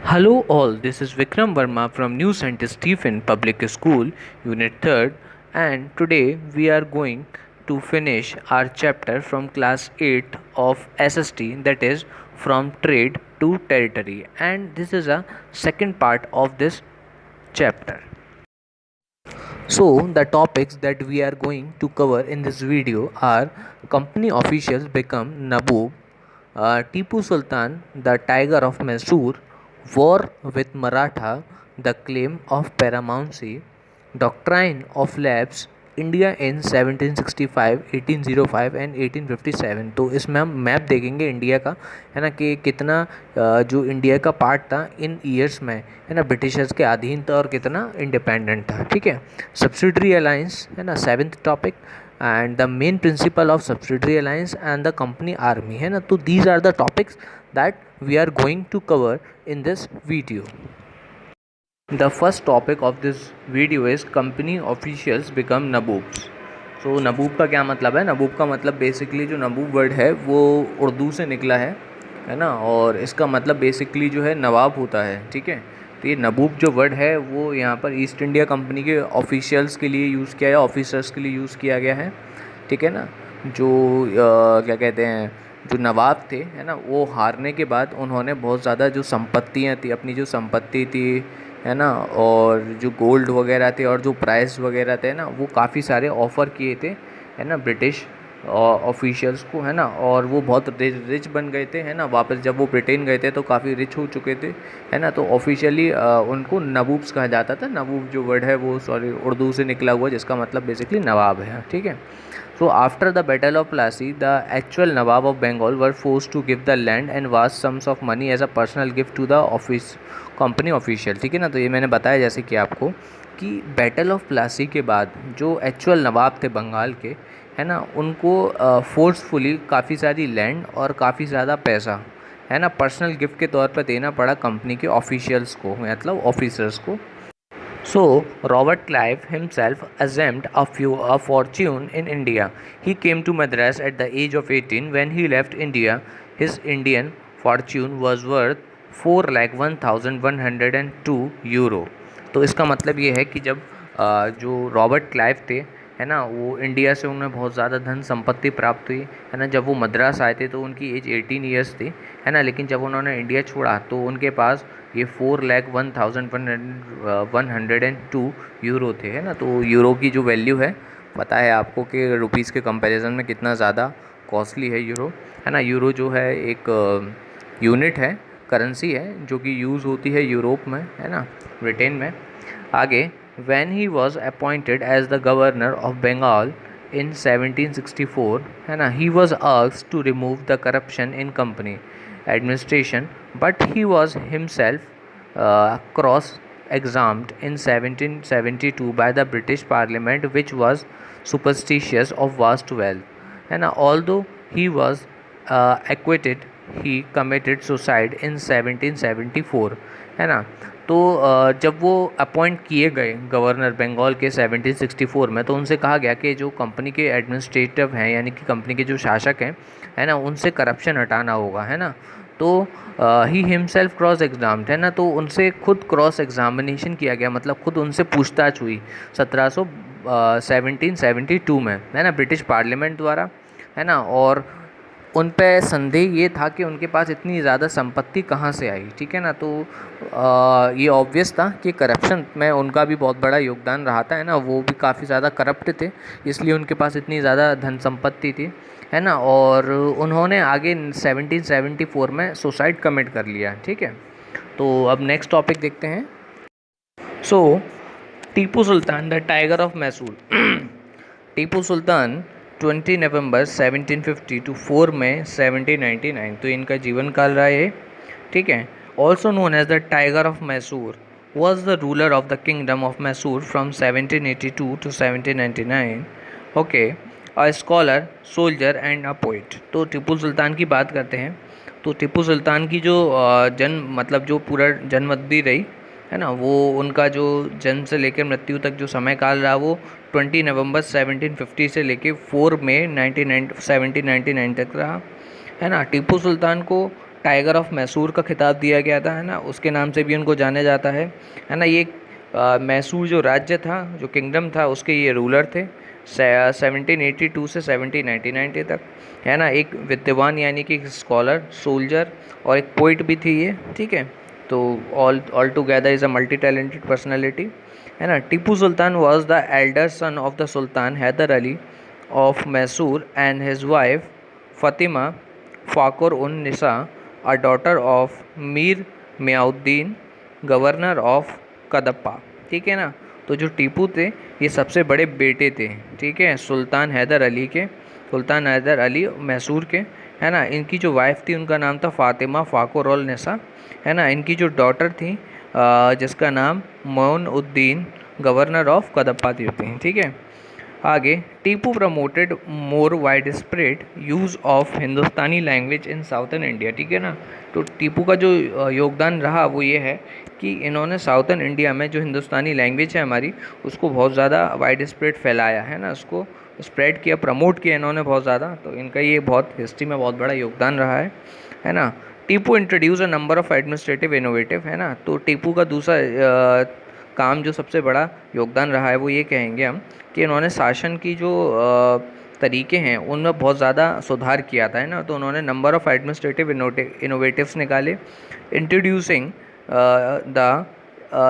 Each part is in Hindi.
Hello all, this is Vikram Verma from New Saint Stephen Public School, Unit 3rd, and today we are going to finish our chapter from class 8 of SST, that is from trade to territory, and this is a second part of this chapter. So, the topics that we are going to cover in this video are company officials become Naboob, Tipu Sultan, the Tiger of Mysore, war with Maratha, the claim of paramountcy, doctrine of lapse, India in 1765, 1805 and 1857। तो इसमें हम मैप देखेंगे इंडिया का, है ना, कि कितना जो इंडिया का पार्ट था इन ईयर्स में, है ना, ब्रिटिशर्स के अधीन था और कितना इंडिपेंडेंट था। ठीक है, सब्सिडरी अलायंस, है ना, seventh topic, and the main principle of subsidiary alliance and the company army, है ना। तो these are the topics that we are going to cover in this video. The first topic of this video is company officials become नबूब्स। सो नबूब का क्या मतलब है? नबूब का मतलब बेसिकली जो नबूब वर्ड है वो उर्दू से निकला है ना, और इसका मतलब बेसिकली जो है नवाब होता है। ठीक है, तो ये नबूब जो वर्ड है वो यहाँ पर ईस्ट इंडिया कंपनी के ऑफिशियल्स के लिए यूज़ किया गया, ऑफिसर्स के लिए यूज़ किया गया है। ठीक है ना, जो क्या कहते हैं, जो नवाब थे, है ना, वो हारने के बाद उन्होंने बहुत ज़्यादा जो संपत्तियाँ थी, अपनी जो संपत्ति थी, है ना, और जो गोल्ड वगैरह थे और जो प्राइस वगैरह थे ना, वो काफ़ी सारे ऑफ़र किए थे, है ना, ब्रिटिश ऑफिशियल्स को, है ना, और वो बहुत रिच बन गए थे, है ना। वापस जब वो ब्रिटेन गए थे तो काफ़ी रिच हो चुके थे, है ना। तो ऑफिशियली उनको नबूब्स कहा जाता था। नबूब जो वर्ड है वो उर्दू से निकला हुआ, जिसका मतलब बेसिकली नवाब है। ठीक है, so after the battle of Plassey, the actual Nawab of Bengal were forced to give the land and vast sums of money as a personal gift to the office company official। ठीक है ना, तो ये मैंने बताया जैसे कि आपको कि बैटल ऑफ प्लासी के बाद जो एक्चुअल नवाब थे बंगाल के, है ना, उनको फोर्सफुली काफ़ी सारी लैंड और काफ़ी ज़्यादा पैसा, है ना, पर्सनल गिफ्ट के तौर पर देना पड़ा कंपनी के ऑफिशियल्स को, मतलब ऑफिसर्स को। So, Robert Clive himself assumed a fortune in India. He came to Madras at the age of 18. When he left India, his Indian fortune was worth 4,01,102 euro. तो इसका मतलब ये है कि जब जो रॉबर्ट क्लाइव थे, है ना, वो इंडिया से उन्हें बहुत ज़्यादा धन संपत्ति प्राप्त हुई, है ना। जब वो मद्रास आए थे तो उनकी एज 18 ईयर्स थी, है ना, लेकिन जब उन्होंने इंडिया छोड़ा तो उनके पास ये 4,01,102 यूरो थे, है ना। तो यूरो की जो वैल्यू है, पता है आपको कि रुपीज़ के कंपैरिजन में कितना ज़्यादा कॉस्टली है यूरो, है ना। यूरो जो है एक यूनिट है, करेंसी है, जो कि यूज़ होती है यूरोप में, है ना, ब्रिटेन में। आगे, when he was appointed as the governor of Bengal in 1764, है ना, he was asked to remove the corruption in company administration, but he was himself cross-examined in 1772 by the British Parliament, which was superstitious of vast wealth, है ना। Although he was acquitted, he committed suicide in 1774, है ना। तो जब वो अपॉइंट किए गए गवर्नर बंगाल के 1764 में, तो उनसे कहा गया कि जो कंपनी के एडमिनिस्ट्रेटिव हैं, यानी कि कंपनी के जो शासक हैं, है ना, उनसे करप्शन हटाना होगा, है ना। तो ही हिमसेल्फ क्रॉस एग्जाम्ड, है ना, तो उनसे खुद क्रॉस एग्जामिनेशन किया गया, मतलब खुद उनसे पूछताछ हुई 1772 में, है ना, ब्रिटिश पार्लियामेंट द्वारा, है ना। और उन पे संदेह ये था कि उनके पास इतनी ज़्यादा संपत्ति कहाँ से आई। ठीक है ना, तो ये ऑब्वियस था कि करप्शन में उनका भी बहुत बड़ा योगदान रहा था, है ना। वो भी काफ़ी ज़्यादा करप्ट थे, इसलिए उनके पास इतनी ज़्यादा धन संपत्ति थी, है ना। और उन्होंने आगे 1774 में सुसाइड कमिट कर लिया। ठीक है, तो अब नेक्स्ट टॉपिक देखते हैं। So Tipu Sultan the tiger of Mysore. Tipu Sultan 20 नवंबर 1750 टू 4 मई 1799, तो इनका जीवन काल रहा है। ठीक है, also known as the tiger of Mysore, was the ruler of the kingdom of Mysore from 1782 to 1799। Okay, a scholar, soldier and a poet. तो टीपू सुल्तान की बात करते हैं, तो टीपू सुल्तान की जो जन्म, मतलब जो पूरा जन्मअवधि रही, है ना, वो उनका जो जन्म से लेकर मृत्यु तक जो समय काल रहा, वो 20 नवंबर 1750 से लेकर 4 मई 1799 तक रहा, है ना। टीपू सुल्तान को टाइगर ऑफ मैसूर का खिताब दिया गया था, है ना, उसके नाम से भी उनको जाना जाता है ना। ये मैसूर जो राज्य था, जो किंगडम था, उसके ये रूलर थे 1782 से 1790 तक, है ना। एक विद्वान यानी कि स्कॉलर, सोल्जर और एक पोइट भी थी ये, ठीक है। तो all together is a multi talented personality, है ना। Tipu Sultan was the elder son of the sultan Hyder Ali of Mysore and his wife Fatima Fakor un Nisa, a daughter of Mir Miauddin, governor of Kadapa, ठीक है ना। तो जो टीपू थे ये सबसे बड़े बेटे थे, ठीक है, सुल्तान हैदर अली के, सुल्तान हैदर अली मैसूर के, है ना। इनकी जो वाइफ थी उनका नाम था फातिमा फाकोर उल निसा, है ना। इनकी जो डॉटर थी जिसका नाम मोइन उद्दीन, गवर्नर ऑफ कदप्पा थी, ठीक है। आगे, Tipu promoted more wide spread use of Hindustani language in southern India, ठीक है ना। तो टीपू का जो योगदान रहा वो ये है कि इन्होंने साउथर्न इंडिया में जो हिंदुस्तानी लैंग्वेज है हमारी, उसको बहुत ज़्यादा वाइड स्प्रेड फैलाया, है ना, उसको स्प्रेड किया, प्रमोट किया इन्होंने बहुत ज़्यादा। तो इनका ये बहुत हिस्ट्री में बहुत बड़ा योगदान रहा है ना। Tipu introduce a number of administrative innovative, है ना। तो टीपू का दूसरा काम जो सबसे बड़ा योगदान रहा है वो ये कहेंगे हम कि इन्होंने शासन की जो तरीके हैं उनमें बहुत ज़्यादा सुधार किया था, है ना। तो उन्होंने नंबर ऑफ एडमिनिस्ट्रेटिव इनोवेटिव्स निकाले, introducing the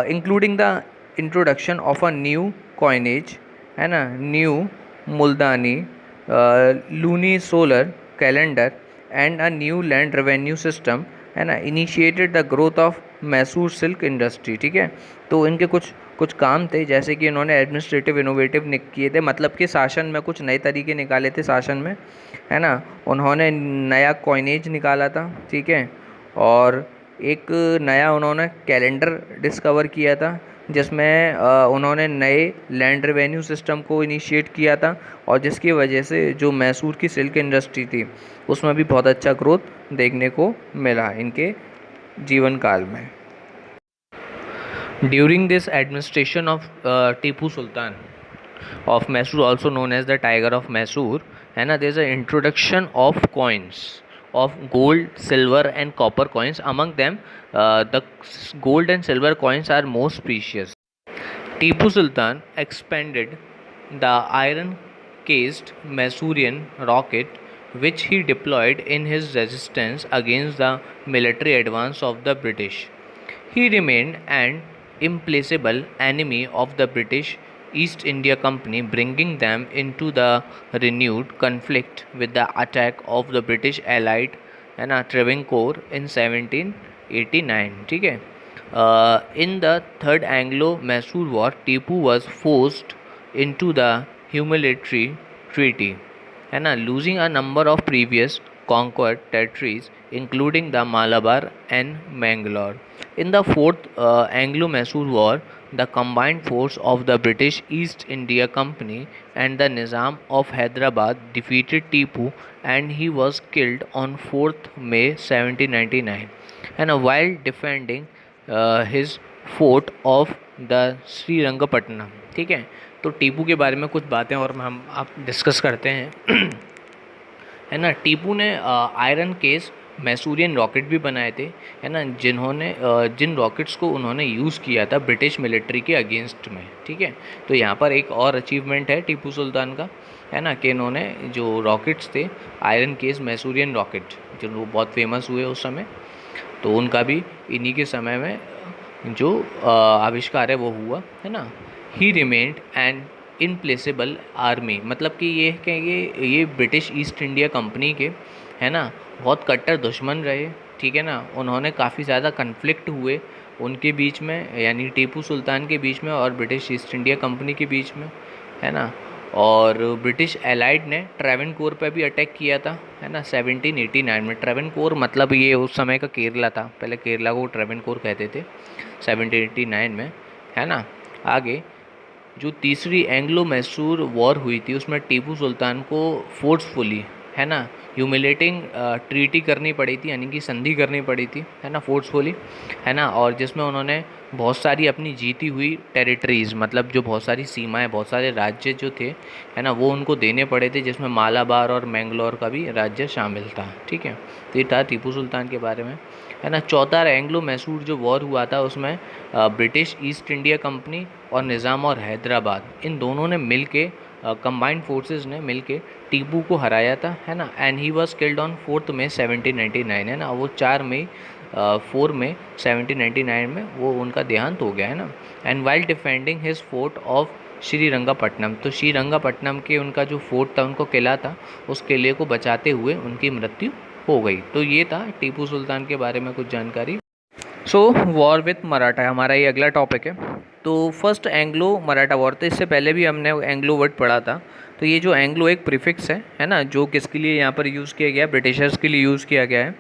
including the introduction of a new coinage, है ना, new Multani lunisolar calendar and a new land revenue system, है ना, initiated the growth of Mysore silk industry, ठीक है। तो इनके कुछ कुछ काम थे, जैसे कि इन्होंने एडमिनिस्ट्रेटिव इनोवेटिव किए थे, मतलब कि शासन में कुछ नए तरीके निकाले थे शासन में, है ना। उन्होंने नया कॉइनेज निकाला था, ठीक है, और एक नया उन्होंने कैलेंडर डिस्कवर किया था जिसमें उन्होंने नए लैंड रेवेन्यू सिस्टम को इनिशिएट किया था, और जिसकी वजह से जो मैसूर की सिल्क इंडस्ट्री थी उसमें भी बहुत अच्छा ग्रोथ देखने को मिला इनके जीवन काल में। During this administration of Tipu Sultan of Mysore, also known as the Tiger of Mysore, है ना, there is an introduction of coins of gold, silver and copper coins. Among them, the gold and silver coins are most precious. Tipu Sultan expanded the iron-cased Mysorean rocket, which he deployed in his resistance against the military advance of the British. He remained an implacable enemy of the British East India Company, bringing them into the renewed conflict with the attack of the British allied and Travancore in 1789, ठीक है। In the Third Anglo-Mysore War, Tipu was forced into the humiliatory treaty, है ना, losing a number of previous conquered territories including the Malabar and Mangalore. In the Fourth Anglo-Mysore War, the combined force of the British East India Company and the Nizam of Hyderabad defeated Tipu, and he was killed on 4th May 1799, and while defending his fort of the Srirangapatnam, ठीक है। तो टीपू के बारे में कुछ बातें और हम आप डिस्कस करते हैं है ना। टीपू ने आयरन केस मैसूरियन रॉकेट भी बनाए थे, है ना, जिन्होंने जिन रॉकेट्स को उन्होंने यूज़ किया था ब्रिटिश मिलिट्री के अगेंस्ट में, ठीक है। तो यहाँ पर एक और अचीवमेंट है टीपू सुल्तान का, है ना, कि इन्होंने जो रॉकेट्स थे आयरन केस मैसूरियन रॉकेट जो वो बहुत फेमस हुए उस समय, तो उनका भी इन्हीं के समय में जो आविष्कार है वो हुआ, है ना। ही रिमेंड एंड इनप्लेसेबल आर्मी, मतलब कि ये कि ये ब्रिटिश ईस्ट इंडिया कंपनी के, है ना, बहुत कट्टर दुश्मन रहे, ठीक है ना। उन्होंने काफ़ी ज़्यादा कन्फ्लिक्ट हुए उनके बीच में, यानी टीपू सुल्तान के बीच में और ब्रिटिश ईस्ट इंडिया कंपनी के बीच में, है ना। और ब्रिटिश एलाइड ने ट्रेवनकोर पर भी अटैक किया था, है ना, 1789 में। ट्रेवनकोर मतलब ये उस समय का केरला था, पहले केरला को ट्रेवनकोर कहते थे, 1789 में, है ना। आगे जो तीसरी एंग्लो मैसूर वॉर हुई थी उसमें टीपू सुल्तान को फोर्सफुली, है ना, ह्यूमिलेटिंग ट्रीटी करनी पड़ी थी, यानी कि संधि करनी पड़ी थी, है ना, फोर्सफुली, है ना, और जिसमें उन्होंने बहुत सारी अपनी जीती हुई टेरिटरीज़, मतलब जो बहुत सारी सीमाएं, बहुत सारे राज्य जो थे, है ना, वो उनको देने पड़े थे, जिसमें मालाबार और मैंगलोर का भी राज्य शामिल था। ठीक है, तो ये था टीपू सुल्तान के बारे में, है ना। चौथा एंग्लो मैसूर जो वॉर हुआ था, उसमें ब्रिटिश ईस्ट इंडिया कंपनी और निज़ाम और हैदराबाद, इन दोनों ने मिल के, कंबाइंड फोर्सेस ने मिल के टीपू को हराया था, है ना। And he was killed on 4 मई 1799, है ना, वो 4 मई 1799 में वो उनका देहांत हो गया, है ना। And while defending his fort of Srirangapatnam, तो श्रीरंगापट्टनम के उनका जो फोर्ट था, उनको किला था, उस किले को बचाते हुए उनकी मृत्यु हो गई। तो ये था टीपू सुल्तान के बारे में कुछ जानकारी। सो वॉर विथ मराठा हमारा ये अगला टॉपिक है। तो फर्स्ट एंग्लो मराठा वॉर, तो इससे पहले भी हमने एंग्लो वर्ड पढ़ा था। तो ये जो एंग्लो एक प्रीफिक्स है ना, जो किसके लिए यहाँ पर यूज़ किया गया, ब्रिटिशर्स के लिए यूज़ किया गया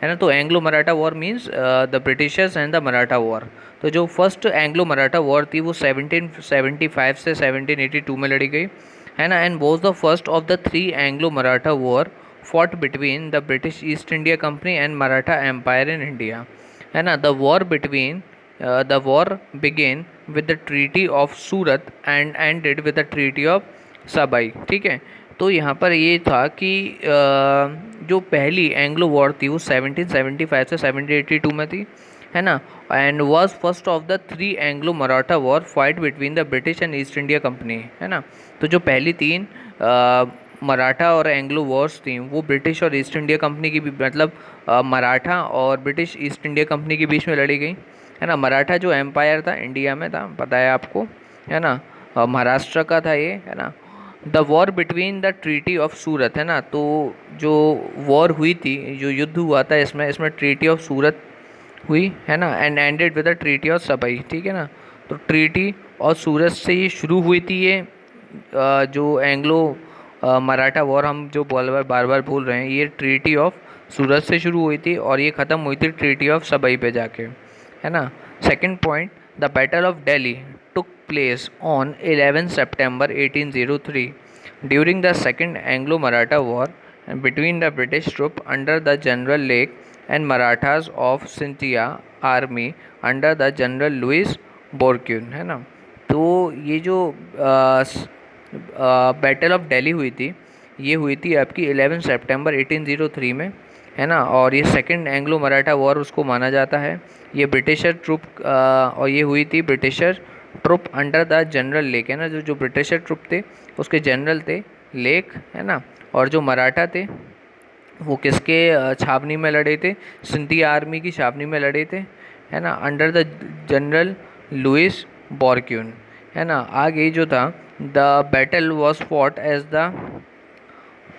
है ना। तो Anglo Maratha war means the Britishers and the Maratha war. तो जो फर्स्ट एंग्लो मराठा वॉर थी वो 1775 से 1782 में लड़ी गई, है ना। And was the first of the 3 Anglo Maratha war fought between the British East India company and Maratha empire in India, है ना। The war began with the treaty of Surat and ended with the treaty of Salbai. ठीक है, तो यहाँ पर ये था कि जो पहली एंग्लो वॉर थी वो 1775 से 1782 में थी, है ना। And was first of the 3 Anglo Maratha war fight between the British and east India company, है ना। तो जो पहली 3 मराठा और एंग्लो वॉर्स थी वो ब्रिटिश और ईस्ट इंडिया कंपनी की, मतलब मराठा और ब्रिटिश ईस्ट इंडिया कंपनी के बीच में लड़ी गई, है ना। मराठा जो एम्पायर था इंडिया में था, पता है आपको, है ना, महाराष्ट्र का था ये, है ना। The war between the treaty of Surat, है ना। तो जो वॉर हुई थी, जो युद्ध हुआ था, इसमें ट्रीटी ऑफ सूरत हुई, है ना। And ended with the treaty of सबई, ठीक है ना। तो ट्रीटी और सूरत से ये शुरू हुई थी, ये जो एंग्लो मराठा वॉर हम जो बार बार बोल रहे हैं, ये ट्रीटी ऑफ सूरत से शुरू हुई थी और ये ख़त्म हुई थी ट्रीटी ऑफ सबई पे जाके, है ना। Second point, the battle of Delhi took place on 11 सितंबर 1803 during the second Anglo Maratha war between the British troop under the general Lake and Marathas of Scindia army under the general Louis Bourquien, है ना। तो ये जो बैटल ऑफ दिल्ली हुई थी, ये हुई थी आपकी 11 सितंबर 1803 में, है ना। और ये सेकंड एंग्लो मराठा वॉर उसको माना जाता है। ये ब्रिटिशर ट्रुप और ये हुई थी britisher troop under the general Lake, है ना। जो जो ब्रिटिशर ट्रुप थे उसके जनरल थे लेक, है ना। और जो मराठा थे वो किसके छावनी में लड़े थे, सिंधिया आर्मी की छावनी में लड़े थे, है ना, under the general Louis Bourquien, है ना। आगे जो था, the battle was fought as the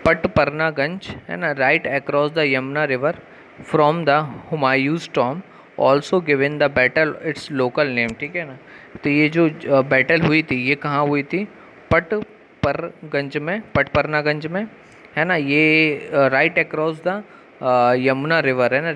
Patparganj, है ना, right across the Yamuna river from the Humayun's tomb, also given the battle its local name, ठीक है ना। तो ये जो बैटल हुई थी ये कहाँ हुई थी, पटपरनागंज में, है ना। ये right across the Yamuna river, है ना,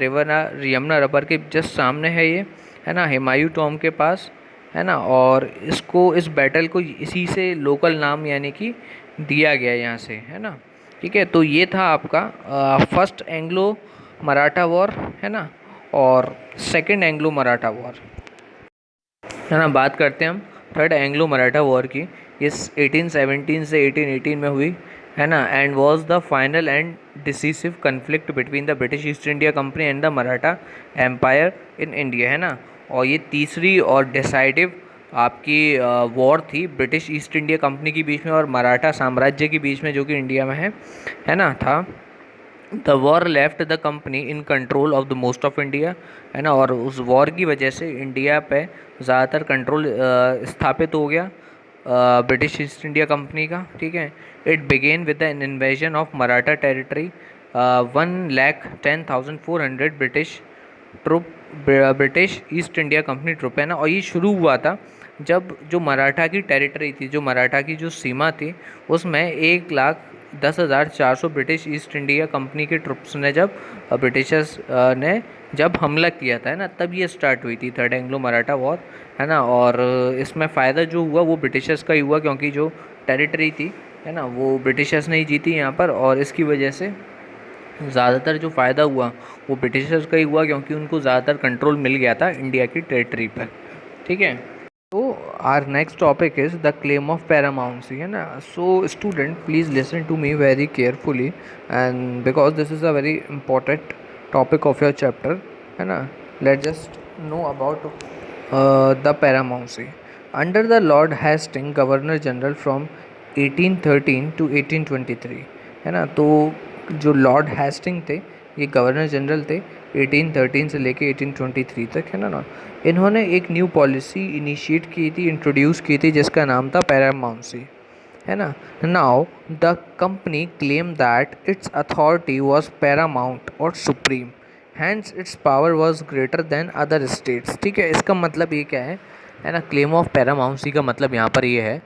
यमुना रिवर के जस्ट सामने है ये, है ना, हुमायूं टॉम के पास, है ना। और इस बैटल को इसी से लोकल नाम यानी कि दिया गया यहाँ से, है ना। ठीक है, तो ये था आपका फर्स्ट एंग्लो मराठा वॉर, है ना, और सेकंड एंग्लो मराठा वॉर, है ना। बात करते हैं हम थर्ड एंग्लो मराठा वॉर की। ये 1817 से 1818 में हुई, है ना। And was the final and decisive conflict between the British East India company and the Maratha empire in India, है ना। और ये तीसरी और डिसाइडिव आपकी वॉर थी ब्रिटिश ईस्ट इंडिया कंपनी के बीच में और मराठा साम्राज्य के बीच में, जो कि इंडिया में है ना, था। The war left the company in control of the most of India, है ना। और उस वॉर की वजह से इंडिया पे ज़्यादातर कंट्रोल स्थापित हो गया ब्रिटिश ईस्ट इंडिया कंपनी का, ठीक है। It began with the invasion of Maratha territory, 1,10,400 British East India company troop, है ना। और ये शुरू हुआ था जब जो मराठा की टेरिटरी थी, जो मराठा की जो सीमा थी, उसमें 1,10,400 ब्रिटिश ईस्ट इंडिया कंपनी के ट्रुप्स ने ब्रिटिशर्स ने जब हमला किया था, है ना, तब ये स्टार्ट हुई थी थर्ड एंग्लो मराठा वॉर, है ना। और इसमें फ़ायदा जो हुआ वो ब्रिटिशर्स का ही हुआ, क्योंकि जो टेरिटरी थी, है ना, वो ब्रिटिशर्स ने ही जीती यहाँ पर। और इसकी वजह से ज़्यादातर जो फ़ायदा हुआ वो ब्रिटिशर्स का ही हुआ, क्योंकि उनको ज़्यादातर कंट्रोल मिल गया था इंडिया की टेरिटरी पर। ठीक है। तो our next topic is the claim of paramountcy, है ना। So student please listen to me very carefully, and because this is a very important topic of your chapter, है ना। Let just know about the paramountcy. Under the lord Hasting governor general from 1813 to 1823, है ना। तो जो लॉर्ड हेस्टिंग थे ये गवर्नर जनरल थे 1813 से लेके 1823 तक, है ना। इन्होंने एक न्यू पॉलिसी इनिशिएट की थी, इंट्रोड्यूस की थी, जिसका नाम था पैरामाउंसी, है ना। Now the company claim that its authority was paramount और supreme, hence its power was greater than other states. ठीक है, इसका मतलब ये क्या है ना। क्लेम ऑफ पैरामाउंसी का मतलब यहाँ पर ये है,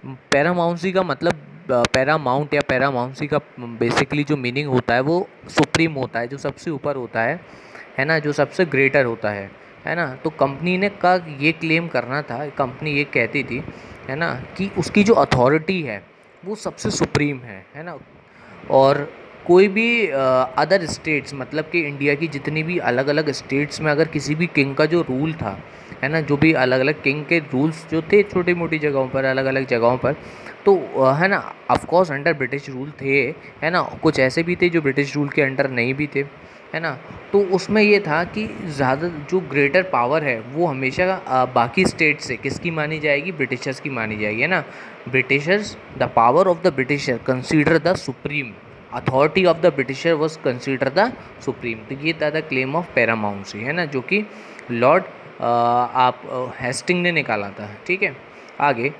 पैरामाउंसी का मतलब पैरामाउंट या पैरामाउंसी का बेसिकली जो मीनिंग होता है वो सुप्रीम होता है, जो सबसे ऊपर होता है ना, जो सबसे ग्रेटर होता है ना। तो कंपनी ने का ये क्लेम करना था, कंपनी ये कहती थी, है ना, कि उसकी जो अथॉरिटी है वो सबसे सुप्रीम है ना। और कोई भी अदर स्टेट्स, मतलब कि इंडिया की जितनी भी अलग अलग स्टेट्स में अगर किसी भी किंग का जो रूल था, है ना, जो भी अलग अलग किंग के रूल्स जो थे छोटी मोटी जगहों पर, अलग अलग जगहों पर, तो है ना, of course under British rule थे, है ना। कुछ ऐसे भी थे जो ब्रिटिश रूल के अंडर नहीं भी थे, है ना। तो उसमें ये था कि ज़्यादा जो ग्रेटर पावर है वो हमेशा बाकी स्टेट से किसकी मानी जाएगी, ब्रिटिशर्स की मानी जाएगी, है ना। Britishers, the power of the britisher consider the supreme, authority of the britisher was consider the supreme. तो ये था द क्लेम ऑफ पैरामाउंसी, है ना, जो कि लॉर्ड आप हेस्टिंग ने निकाला था। ठीक है, आगे,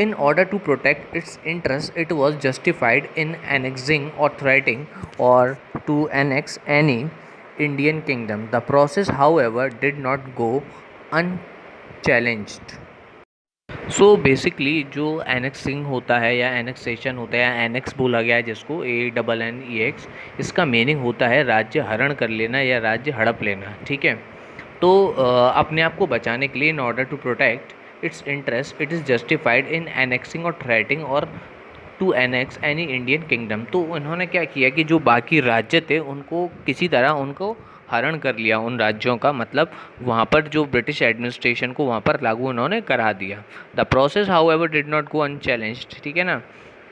in order to protect its interests, it was justified in annexing or threatening or to annex any Indian kingdom. The process, however, did not go unchallenged. So basically जो एनेक्सिंग होता है या एनेक्सेशन होता है या एनेक्स बोला गया है जिसको ANNEX, इसका मीनिंग होता है राज्य हरण कर लेना या राज्य हड़प लेना। ठीक है, तो अपने आप को बचाने के लिए, in order to protect its interest, it is justified in annexing or threatening or to annex any Indian kingdom. तो उन्होंने क्या किया कि जो बाकी राज्य थे उनको किसी तरह उनको हरण कर लिया, उन राज्यों का, मतलब वहाँ पर जो ब्रिटिश एडमिनिस्ट्रेशन को वहाँ पर लागू उन्होंने करा दिया। The process how ever did not go unchallenged. ठीक है ना,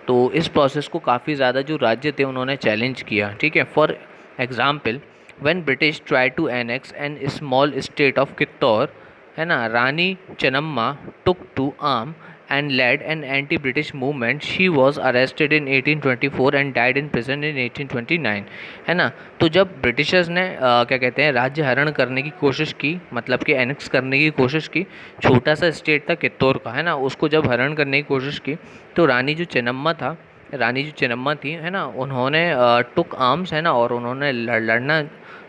तो इस प्रोसेस को काफ़ी ज़्यादा जो राज्य थे उन्होंने चैलेंज किया। ठीक है, for example, when British try to annex an small state of Kittur, है ना, Rani Chennamma took to arm and led an anti-British movement. She was arrested in 1824 and died in prison in 1829, है ना। तो जब ब्रिटिशर्स ने क्या कहते हैं राज्य हरण करने की कोशिश की, मतलब कि एनेक्स करने की कोशिश की, छोटा सा स्टेट था कित्तौर का, है ना, उसको जब हरण करने की कोशिश की, तो रानी जो चेन्नम्मा थी, है ना, उन्होंने टुक आर्म्स, है ना, और उन्होंने लड़ना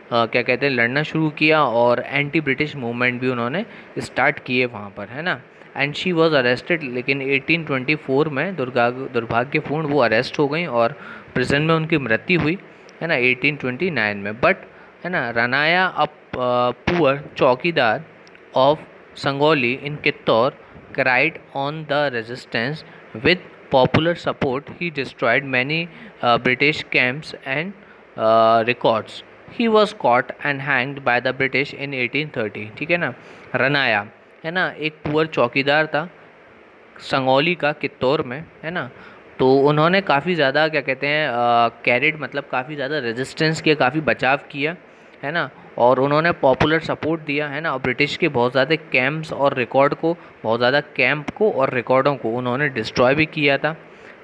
क्या कहते हैं लड़ना शुरू किया, और एंटी ब्रिटिश मूवमेंट भी उन्होंने स्टार्ट किए वहाँ पर, है ना। एंड शी वॉज अरेस्टेड, लेकिन 1824 में दुर्भाग्यपूर्ण वो अरेस्ट हो गई और प्रिजन में उनकी मृत्यु हुई, है ना, 1829 में। बट, है ना, Rayanna a poor chowkidar of Sangoli in Kittur cried on the resistance. With popular support, he destroyed many British camps and records. He was caught and hanged by the British in 1830. ठीक है ना, रनाया, है ना, एक पुअर चौकीदार था संगौली का कित्तौर में, है ना। तो उन्होंने काफ़ी ज़्यादा क्या कहते हैं कैरिड, मतलब काफ़ी ज़्यादा रेजिस्टेंस किया, काफ़ी बचाव किया, है ना, और उन्होंने पॉपुलर सपोर्ट दिया, है ना, और ब्रिटिश के बहुत ज़्यादा कैंप्स और रिकॉर्ड को, बहुत ज़्यादा कैंप को और रिकॉर्डों को उन्होंने डिस्ट्रॉय भी किया था।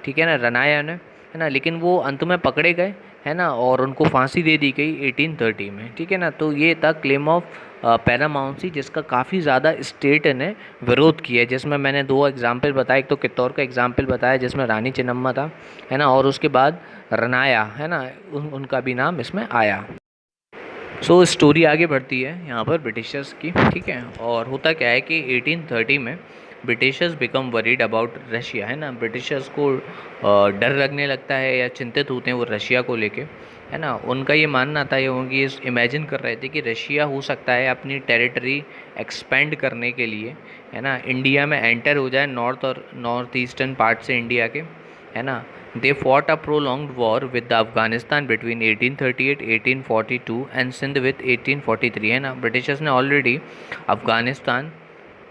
ठीक है ना, रनाया ने, है ना, लेकिन वो अंत में पकड़े गए, है ना, और उनको फांसी दे दी गई 1830 में। ठीक है ना, तो ये था क्लेम ऑफ पैरामाउंसी, जिसका काफ़ी ज़्यादा स्टेट ने विरोध किया, जिसमें मैंने दो एग्जाम्पल बताए, एक तो कित्तौर का एग्जाम्पल बताया जिसमें रानी चेन्नम्मा था, है ना, और उसके बाद रनाया, है ना, उनका भी नाम इसमें आया। सो स्टोरी आगे बढ़ती है यहाँ पर ब्रिटिशर्स की। ठीक है, और होता क्या है कि 1830 में Britishers become worried about Russia, है ना, ब्रिटिशर्स को डर लगने लगता है या चिंतित होते हैं वो रशिया को लेके, है ना। उनका ये मानना था, ये इमेजिन कर रहे थे कि रशिया हो सकता है अपनी टेरिटरी एक्सपेंड करने के लिए, है ना, इंडिया में एंटर हो जाए, नॉर्थ और नॉर्थ ईस्टर्न पार्ट से इंडिया के, है ना, They fought a prolonged war with the Afghanistan between 1838-1842 and Sindh with 1843, है ना. ब्रिटिशर्स ने ऑलरेडी अफ़गानिस्तान,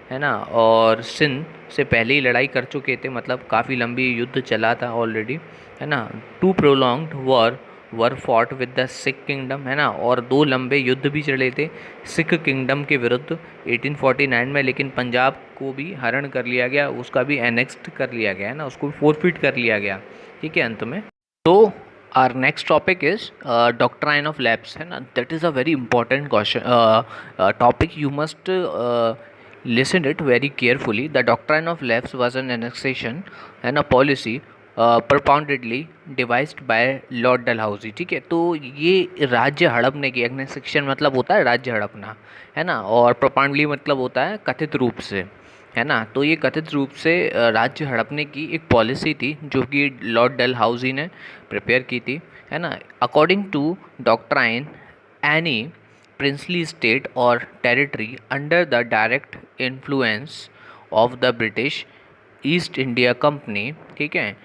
है ना, और सिंध से पहले ही लड़ाई कर चुके थे, मतलब काफ़ी लंबी युद्ध चला था ऑलरेडी, है ना. Two prolonged war were fought with the Sikh kingdom, है ना, और दो लंबे युद्ध भी चले थे सिख किंगडम के विरुद्ध 1849 में, लेकिन पंजाब को भी हरण कर लिया गया, उसका भी एनेक्स्ड कर लिया गया, है ना, उसको फोरफिट कर लिया गया, ठीक है, अंत में. तो our next topic is doctrine of lapse, है ना. That is a very important question topic. You must listen it very carefully. The doctrine of lapse was an annexation and a policy propoundedly devised by Lord Dalhousie, ठीक है. तो ये राज्य हड़पने की, एनेक्सेशन मतलब होता है राज्य हड़पना, है ना, और प्रोपाउंडली मतलब होता है कथित रूप से, है ना. तो ये कथित रूप से राज्य हड़पने की एक पॉलिसी थी जो कि लॉर्ड डलहौजी ने प्रिपेयर की थी, है ना. According to doctrine, any princely state or territory under the direct influence of the British East India Company, ठीक है,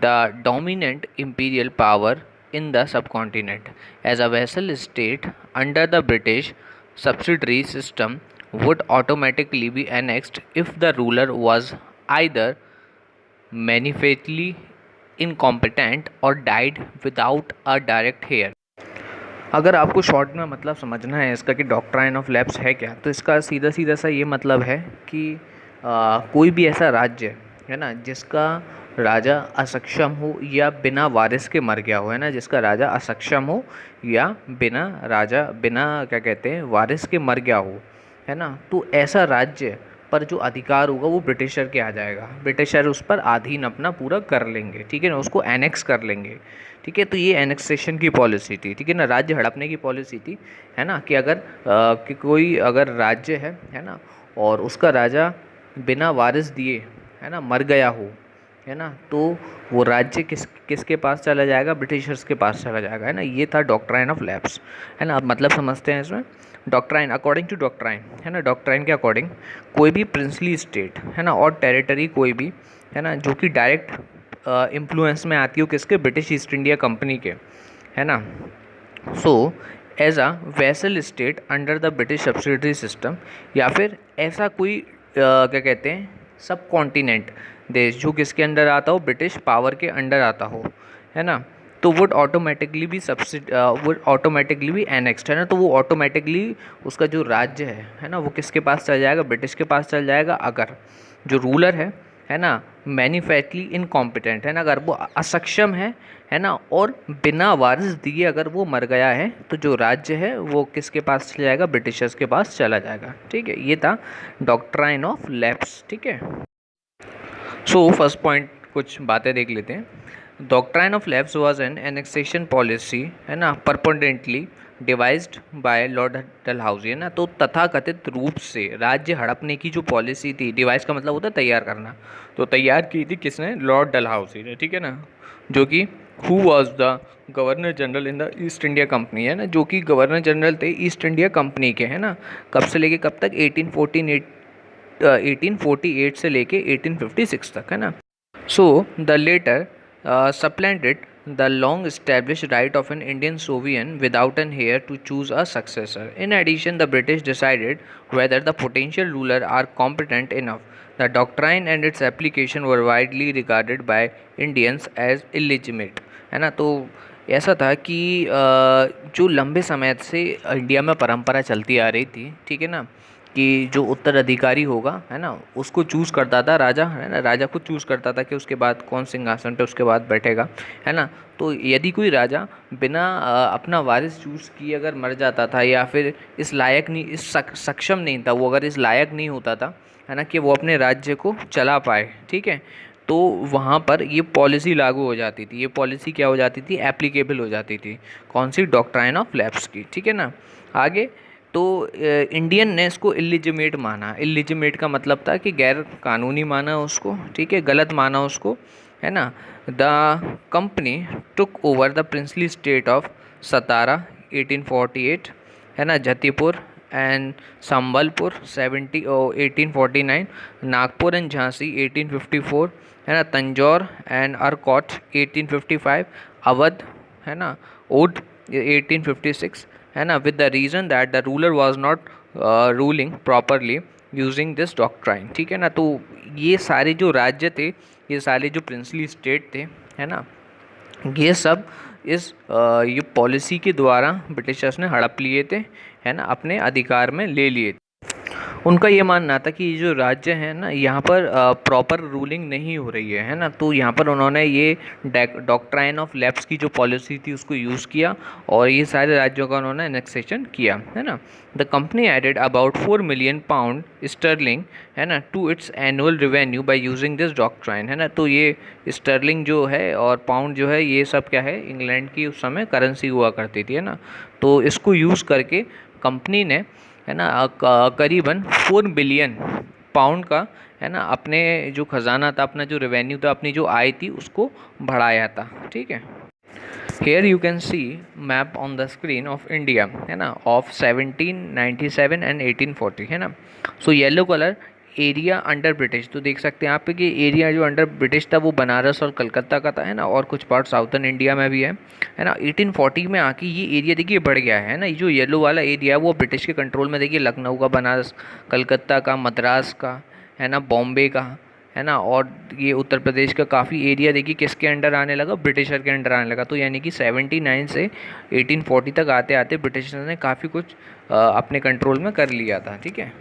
the dominant imperial power in the subcontinent, as a vassal state under the British subsidiary system would automatically be annexed if the ruler was either manifestly incompetent or died without a direct heir. अगर आपको शॉर्ट में मतलब समझना है इसका कि डॉक्ट्राइन ऑफ लैप्स है क्या, तो इसका सीधा सीधा सा ये मतलब है कि कोई भी ऐसा राज्य, है ना, जिसका राजा असक्षम हो या बिना वारिस के मर गया हो, है ना, जिसका राजा असक्षम हो या बिना क्या कहते हैं वारिस के मर गया हो, है ना, तो ऐसा राज्य पर जो अधिकार होगा वो ब्रिटिशर के आ जाएगा. ब्रिटिशर उस पर अधीन अपना पूरा कर लेंगे, ठीक है ना, उसको एनेक्स कर लेंगे, ठीक है. तो ये एनेक्सेशन की पॉलिसी थी, ठीक है ना, राज्य हड़पने की पॉलिसी थी, है ना, कि अगर कि कोई अगर राज्य है ना, और उसका राजा बिना वारिस दिए, है ना, मर गया हो, है ना, तो वो राज्य किसके पास चला जाएगा, ब्रिटिशर्स के पास चला जाएगा, है ना. ये था डॉक्ट्राइन ऑफ लैप्स, है ना. आप मतलब समझते हैं इसमें. डॉक्ट्राइन, अकॉर्डिंग टू डॉक्ट्राइन, है ना, डॉक्ट्राइन के अकॉर्डिंग कोई भी प्रिंसली स्टेट, है ना, और टेरिटरी कोई भी, है ना, जो कि डायरेक्ट इन्फ्लुएंस में आती हो किसके, ब्रिटिश ईस्ट इंडिया कंपनी के, है ना. So as a vassal state under the British subsidiary system, या फिर ऐसा कोई क्या कहते हैं सब कॉन्टिनेंट देश जो किसके अंडर आता हो, ब्रिटिश पावर के अंडर आता हो, है ना, तो वुड ऑटोमेटिकली भी एनेक्स्ड, है ना. तो वो ऑटोमेटिकली उसका जो राज्य है ना, वो किसके पास चल जाएगा, ब्रिटिश के पास चल जाएगा, अगर जो रूलर है ना, मैनिफेस्टली इनकॉम्पिटेंट, है ना, अगर वो असक्षम है ना, और बिना वारिस दिए अगर वो मर गया है, तो जो राज्य है वो किसके पास चला जाएगा, ब्रिटिशर्स के पास चला जाएगा, ठीक है. ये था डॉक्ट्राइन ऑफ लैप्स, ठीक है. सो फर्स्ट पॉइंट कुछ बातें देख लेते हैं. Doctrine of lapse was an annexation policy, है ना, परपोनेंटली डिवाइज्ड बाय लॉर्ड डलहौजी, है ना. तो तथाकथित रूप से राज्य हड़पने की जो पॉलिसी थी, डिवाइस का मतलब होता है तैयार करना, तो तैयार की थी किसने, लॉर्ड डलहौजी ने, ठीक है ना, जो कि who was the governor general in the east India company, है ना, जो कि गवर्नर जनरल थे ईस्ट इंडिया कंपनी के, है ना. कब से लेके कब तक, 1848 से लेके 1856 तक, है ना. So the latter supplanted the long established right of an Indian sovereign without an heir to choose a successor. In addition, the British decided whether the potential ruler are competent enough. The doctrine and its application were widely regarded by Indians as illegitimate, है ना. तो ऐसा था कि जो लंबे समय से इंडिया में परंपरा चलती आ रही थी, ठीक है ना, कि जो उत्तराधिकारी होगा, है ना, उसको चूज़ करता था राजा, है ना, राजा खुद चूज़ करता था कि उसके बाद कौन सिंहासन पे उसके बाद बैठेगा, है ना. तो यदि कोई राजा बिना अपना वारिस चूज़ किए अगर मर जाता था, या फिर इस लायक नहीं, इस सक्षम नहीं था, वो अगर इस लायक नहीं होता था, है ना, कि वो अपने राज्य को चला पाए, ठीक है, तो वहाँ पर ये पॉलिसी लागू हो जाती थी. ये पॉलिसी क्या हो जाती थी, एप्लीकेबल हो जाती थी, कौन सी, डॉक्ट्राइन ऑफ लैप्स की, ठीक है ना. आगे तो इंडियन ने इसको इलिजिमेट माना. इलिजिमेट का मतलब था कि गैर कानूनी माना उसको, ठीक है, गलत माना उसको, है ना. The company took over the princely state of Satara 1848, है ना, जतीपुर एंड संबलपुर 1849, नागपुर एंड झांसी 1854, है ना, तंजौर एंड अरकॉट 1855, अवध, है ना, ओड 1856, है ना, with the reason that the ruler was not ruling properly using this doctrine. ठीक है ना, तो ये सारे जो राज्य थे, ये सारे जो प्रिंसली स्टेट थे, है ना, ये सब इस ये पॉलिसी के द्वारा ब्रिटिशर्स ने हड़प लिए थे, है ना, अपने अधिकार में ले लिए थे। उनका ये मानना था कि ये जो राज्य है ना, यहाँ पर प्रॉपर रूलिंग नहीं हो रही है ना, तो यहाँ पर उन्होंने ये डॉक्ट्राइन ऑफ लैप्स की जो पॉलिसी थी उसको यूज़ किया और ये सारे राज्यों का उन्होंने एनेक्सेशन किया, है ना। The company added about 4 million pound sterling, है ना, to its annual revenue by using this doctrine, है ना। तो ये स्टर्लिंग जो है और पाउंड जो है, ये सब क्या है, इंग्लैंड की उस समय करेंसी हुआ करती थी, है ना। तो इसको यूज़ करके कंपनी ने, है ना, करीबन 4 बिलियन पाउंड का, है ना, अपने जो खजाना था, अपना जो रेवेन्यू था, अपनी जो आय थी, उसको बढ़ाया था। ठीक है, here you can see map on the screen of India, है ना, ऑफ 1797 एंड 1840, है ना। So yellow colour area under British, तो देख सकते हैं आप कि एरिया जो अंडर ब्रिटिश था वो बनारस और कलकत्ता का था, है ना, और कुछ पार्ट साउथर्न इंडिया में भी है ना। 1840 में आके ये एरिया देखिए बढ़ गया है ना, ये जो येलो वाला एरिया है वो ब्रिटिश के कंट्रोल में, देखिए लखनऊ का, बनारस, कलकत्ता का, मद्रास का, है ना, बॉम्बे का, है ना, और ये उत्तर प्रदेश का काफ़ी एरिया देखिए किसके अंडर आने लगा, ब्रिटिशर के अंडर आने लगा। तो यानी कि 79 से 1840 तक आते आते ब्रिटिशर ने काफ़ी कुछ अपने कंट्रोल में कर लिया था। ठीक है,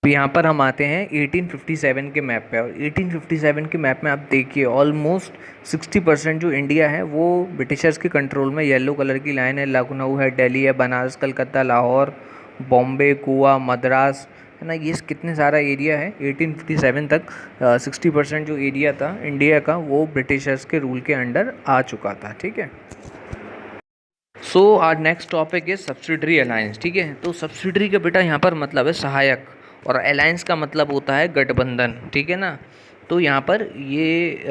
यहाँ पर हम आते हैं 1857 के मैप पे, और 1857 के मैप में आप देखिए ऑलमोस्ट 60% जो इंडिया है वो ब्रिटिशर्स के कंट्रोल में, येलो कलर की लाइन है, लखनऊ है, दिल्ली है, बनारस, कलकत्ता, लाहौर, बॉम्बे, गोवा, मद्रास, है ना, ये कितने सारा एरिया है। 1857 तक 60% जो एरिया था इंडिया का वो ब्रिटिशर्स के रूल के अंडर आ चुका था। ठीक है, so our next topic is subsidiary alliance. ठीक है, तो सब्सिडरी का बेटा यहाँ पर मतलब है सहायक, और अलायंस का मतलब होता है गठबंधन। ठीक है ना, तो यहाँ पर ये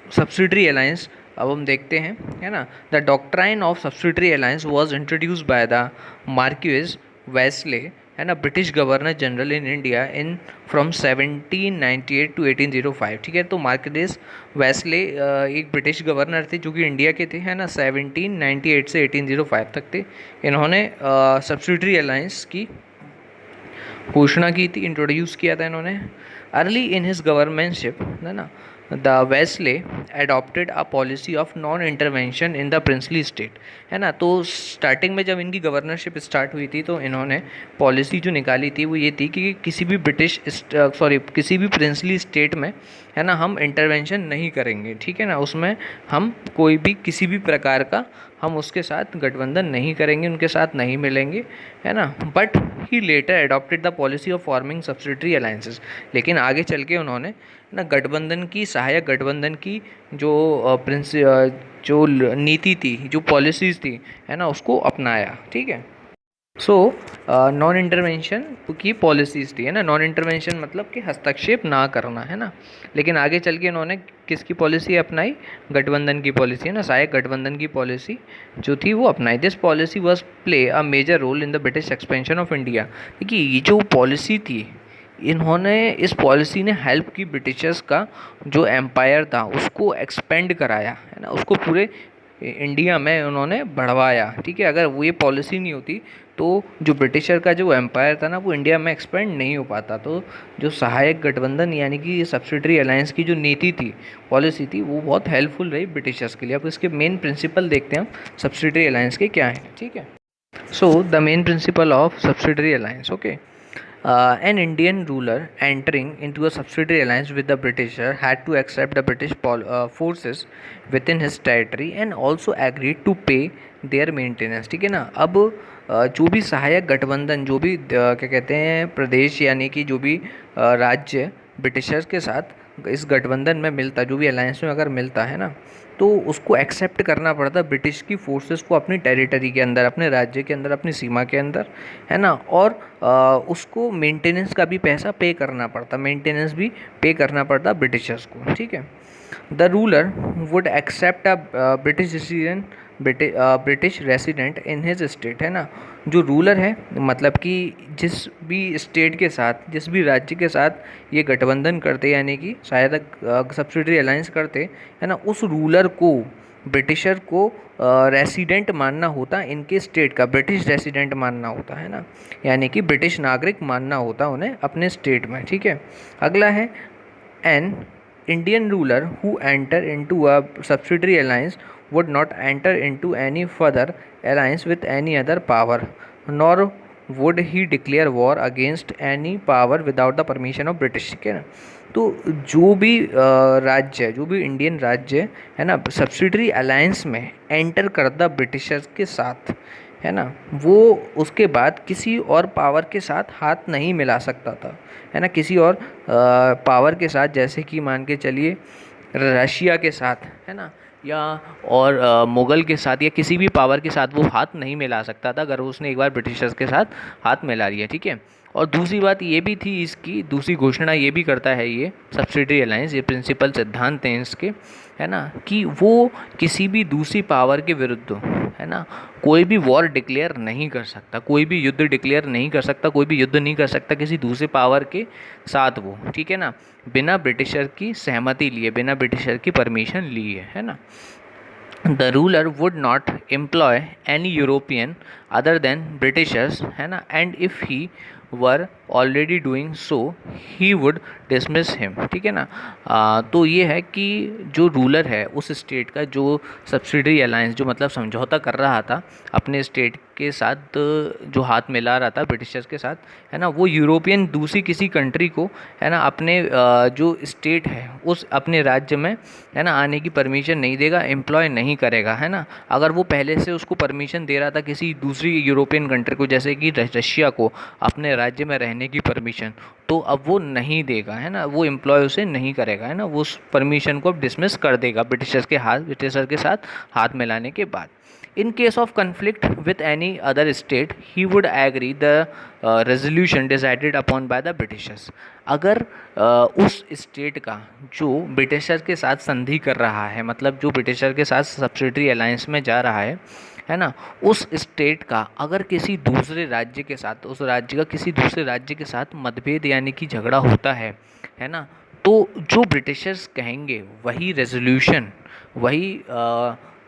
सब्सिडरी अलायंस अब हम देखते हैं, है ना। The doctrine of subsidiary alliance was introduced by the marquess Wellesley, है ना, British governor general in India in from 1798 to 1805। ठीक है, तो मार्क्वेस वेस्ले एक ब्रिटिश गवर्नर थे जो कि इंडिया के थे, है ना, 1798 से 1805 तक थे। इन्होंने सब्सिडरी अलायंस की घोषणा की थी, इंट्रोड्यूस किया था इन्होंने। अर्ली इन हिज गवर्नमेंटशिप, है ना, the Wesley adopted a policy of non intervention in the princely state, है ना। तो स्टार्टिंग में जब इनकी गवर्नरशिप स्टार्ट हुई थी तो इन्होंने पॉलिसी जो निकाली थी वो ये थी कि किसी भी किसी भी प्रिंसली स्टेट में, है ना, हम इंटरवेंशन नहीं करेंगे। ठीक है ना, उसमें हम कोई भी किसी भी प्रकार का हम उसके साथ गठबंधन नहीं करेंगे, उनके साथ नहीं मिलेंगे, है ना। But he later adopted the policy of forming subsidiary alliances, लेकिन आगे चल के उन्होंने ना गठबंधन की, सहायक गठबंधन की जो जो नीति थी, जो पॉलिसीज़ थी, है ना, उसको अपनाया। ठीक है, सो नॉन इंटरवेंशन की पॉलिसीज़ थी, है ना। नॉन इंटरवेंशन मतलब कि हस्तक्षेप ना करना, है ना। लेकिन आगे चल के इन्होंने किसकी पॉलिसी अपनाई, गठबंधन की पॉलिसी, है ना, सहायक गठबंधन की पॉलिसी जो थी वो अपनाई। This policy was play a major role in the British expansion of India. देखिए ये जो पॉलिसी थी, इस पॉलिसी ने हेल्प की ब्रिटिशर्स का जो एम्पायर था उसको एक्सपेंड कराया, है ना, उसको पूरे इंडिया में उन्होंने बढ़वाया। ठीक है, अगर वो ये पॉलिसी नहीं होती तो जो ब्रिटिशर का जो एम्पायर था ना वो इंडिया में एक्सपेंड नहीं हो पाता। तो जो सहायक गठबंधन यानी कि सब्सिडरी अलायंस की जो नीति थी, पॉलिसी थी, वो बहुत हेल्पफुल रही ब्रिटिशर्स के लिए। अब इसके मेन प्रिंसिपल देखते हैं हम सब्सिडरी अलायंस के क्या हैं। ठीक है, so the main principle of subsidiary alliance, okay, an Indian ruler entering into a subsidiary alliance with the Britisher had to accept the British forces within his territory and also agreed to pay their maintenance। ठीक है ना, अब जो भी सहायक गठबंधन, जो भी क्या कहते हैं प्रदेश यानी कि जो भी राज्य ब्रिटिशर्स के साथ इस गठबंधन में मिलता, जो भी अलायंस में अगर मिलता है ना, तो उसको एक्सेप्ट करना पड़ता ब्रिटिश की फोर्सेस को अपनी टेरिटरी के अंदर, अपने राज्य के अंदर, अपनी सीमा के अंदर, है ना। और उसको मेंटेनेंस का भी पैसा पे करना पड़ता, मेंटेनेंस भी पे करना पड़ता ब्रिटिशर्स को। ठीक है, the ruler would accept a British decision British resident in his state, है ना। जो रूलर है मतलब कि जिस भी स्टेट के साथ, जिस भी राज्य के साथ ये गठबंधन करते यानी कि शायद सब्सिडरी अलायंस करते, है ना, उस रूलर को, ब्रिटिशर को रेसिडेंट मानना होता इनके स्टेट का, ब्रिटिश रेसिडेंट मानना होता, है ना, यानी कि ब्रिटिश नागरिक मानना होता उन्हें अपने स्टेट में। ठीक है, अगला है an Indian ruler who enter into a subsidiary alliance would not enter into any further alliance with any other power, nor would he declare war against any power without the permission of British। ठीक है ना। तो जो भी राज्य है, जो भी इंडियन राज्य है ना, सब्सिडरी अलायंस में एंटर करता ब्रिटिशर्स के साथ, है ना, वो उसके बाद किसी और पावर के साथ हाथ नहीं मिला सकता था, है ना, किसी और पावर के साथ, जैसे कि मान के चलिए रशिया के साथ, है ना, या और मुग़ल के साथ, या किसी भी पावर के साथ वो हाथ नहीं मिला सकता था अगर उसने एक बार ब्रिटिशर्स के साथ हाथ मिला लिया। ठीक है, और दूसरी बात ये भी थी, इसकी दूसरी घोषणा ये भी करता है ये सब्सिडरी अलायंस, ये प्रिंसिपल सिद्धांत हैं इसके, है ना, कि वो किसी भी दूसरी पावर के विरुद्ध, है ना, कोई भी वॉर डिक्लेयर नहीं कर सकता, कोई भी युद्ध डिक्लेयर नहीं कर सकता, कोई भी युद्ध नहीं कर सकता किसी दूसरे पावर के साथ वो। ठीक है ना, बिना ब्रिटिशर की सहमति लिए, बिना ब्रिटिशर की परमिशन लिए, है ना। The ruler would not employ any European other than britishers, है ना, and if he were already doing so he would dismiss him. ठीक है ना। तो ये है कि जो रूलर है उस स्टेट का, जो सब्सिडरी अलायंस, जो मतलब समझौता कर रहा था अपने स्टेट के साथ, जो हाथ मिला रहा था ब्रिटिशर्स के साथ, है ना, वो यूरोपियन दूसरी किसी कंट्री को, है ना, अपने जो स्टेट है उस अपने राज्य में, है ना, आने की परमिशन नहीं देगा, एम्प्लॉय नहीं करेगा, है ना। अगर वो पहले से उसको परमिशन दे रहा था किसी दूसरी यूरोपियन कंट्री को, जैसे कि रशिया को, अपने राज्य में रहने की परमिशन, तो अब वो नहीं देगा, है ना, वो एम्प्लॉय उसे नहीं करेगा, है ना, वो उस परमिशन को डिसमिस कर देगा ब्रिटिशर के साथ हाथ मिलाने के बाद। In case of conflict with any other state, he would agree the resolution decided upon by the Britishers। अगर उस स्टेट का जो ब्रिटिशर के साथ संधि कर रहा है, मतलब जो ब्रिटिशर के साथ सब्सिडरी अलायंस में जा रहा है ना, उस स्टेट का अगर किसी दूसरे राज्य के साथ, उस राज्य का किसी दूसरे राज्य के साथ मतभेद यानी कि झगड़ा होता है ना, तो जो ब्रिटिशर्स कहेंगे वही रेजोल्यूशन, वही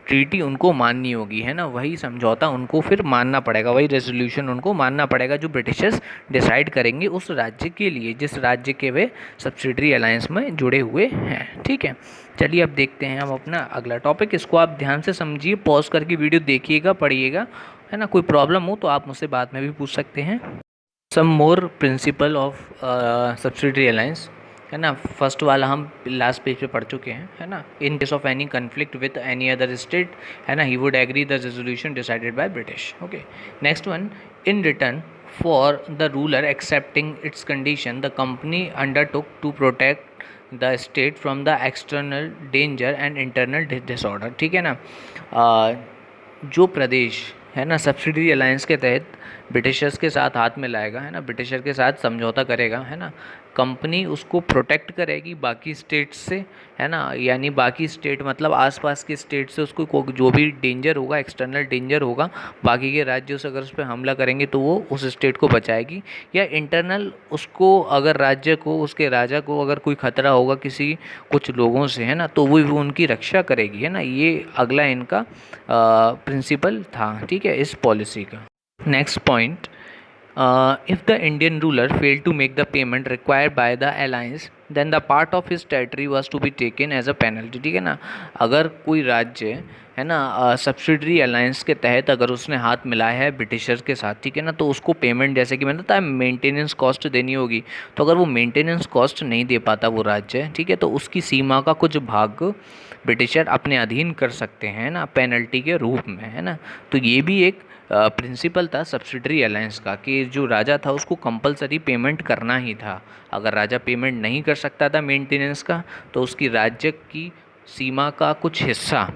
ट्रीटी उनको माननी होगी, है ना, वही समझौता उनको फिर मानना पड़ेगा, वही रेजोल्यूशन उनको मानना पड़ेगा जो ब्रिटिशर्स डिसाइड करेंगे उस राज्य के लिए, जिस राज्य के वे सब्सिडरी अलायंस में जुड़े हुए हैं। ठीक है, चलिए अब देखते हैं हम अपना अगला टॉपिक। इसको आप ध्यान से समझिए, पॉज करके वीडियो देखिएगा, पढ़िएगा, है ना। कोई प्रॉब्लम हो तो आप मुझसे बाद में भी पूछ सकते हैं। सम मोर प्रिंसिपल ऑफ सब्सिडरी अलायंस, है ना। फर्स्ट वाला हम लास्ट पेज पे पढ़ चुके हैं, है ना। In case of any conflict with any other state, है ना, he would agree the resolution decided by British. Okay, next one, in return for the ruler accepting its condition the company undertook to protect the state from the external danger and internal disorder. ठीक है ना। जो प्रदेश, है ना, सब्सिडरी अलायंस के तहत ब्रिटिशर्स के साथ हाथ मिलाएगा, है ना, ब्रिटिशर के साथ समझौता करेगा, है ना, कंपनी उसको प्रोटेक्ट करेगी बाकी स्टेट से, है ना, यानी बाकी स्टेट मतलब आसपास के स्टेट से उसको जो भी डेंजर होगा, एक्सटर्नल डेंजर होगा, बाकी के राज्यों से अगर उस पर हमला करेंगे तो वो उस स्टेट को बचाएगी, या इंटरनल उसको अगर राज्य को, उसके राजा को अगर कोई खतरा होगा किसी कुछ लोगों से, है ना, तो वो उनकी रक्षा करेगी, है ना। ये अगला इनका प्रिंसिपल था, ठीक है, इस पॉलिसी का। Next point, if the Indian ruler failed to make the payment required by the alliance, then the part of his territory was to be taken as a penalty। ठीक है ना। अगर कोई राज्य, है ना, सब्सिडरी अलायंस के तहत अगर उसने हाथ मिलाया है ब्रिटिशर्स के साथ, ठीक है ना, तो उसको पेमेंट, जैसे कि मैंने बताया, मेंटेनेंस कॉस्ट देनी होगी। तो अगर वो मेंटेनेंस कॉस्ट नहीं दे पाता वो राज्य, ठीक है, तो उसकी सीमा का कुछ भाग ब्रिटिशर अपने अधीन कर सकते हैं ना, पेनल्टी के रूप में, है ना। तो ये भी एक प्रिंसिपल था सब्सिडरी अलायंस का, कि जो राजा था उसको कंपलसरी पेमेंट करना ही था। अगर राजा पेमेंट नहीं कर सकता था मेंटेनेंस का, तो उसकी राज्य की सीमा का कुछ हिस्सा,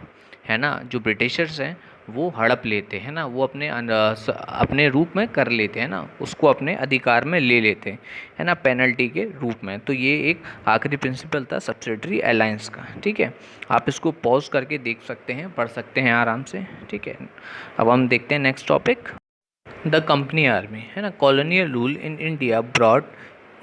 है ना, जो ब्रिटिशर्स हैं वो हड़प लेते हैं ना, वो अपने रूप में कर लेते हैं ना, उसको अपने अधिकार में ले लेते हैं, है ना, पेनल्टी के रूप में। तो ये एक आखिरी प्रिंसिपल था सब्सिडरी अलायंस का। ठीक है, आप इसको पॉज करके देख सकते हैं, पढ़ सकते हैं आराम से। ठीक है, अब हम देखते हैं next topic, the company army, है ना। Colonial rule in India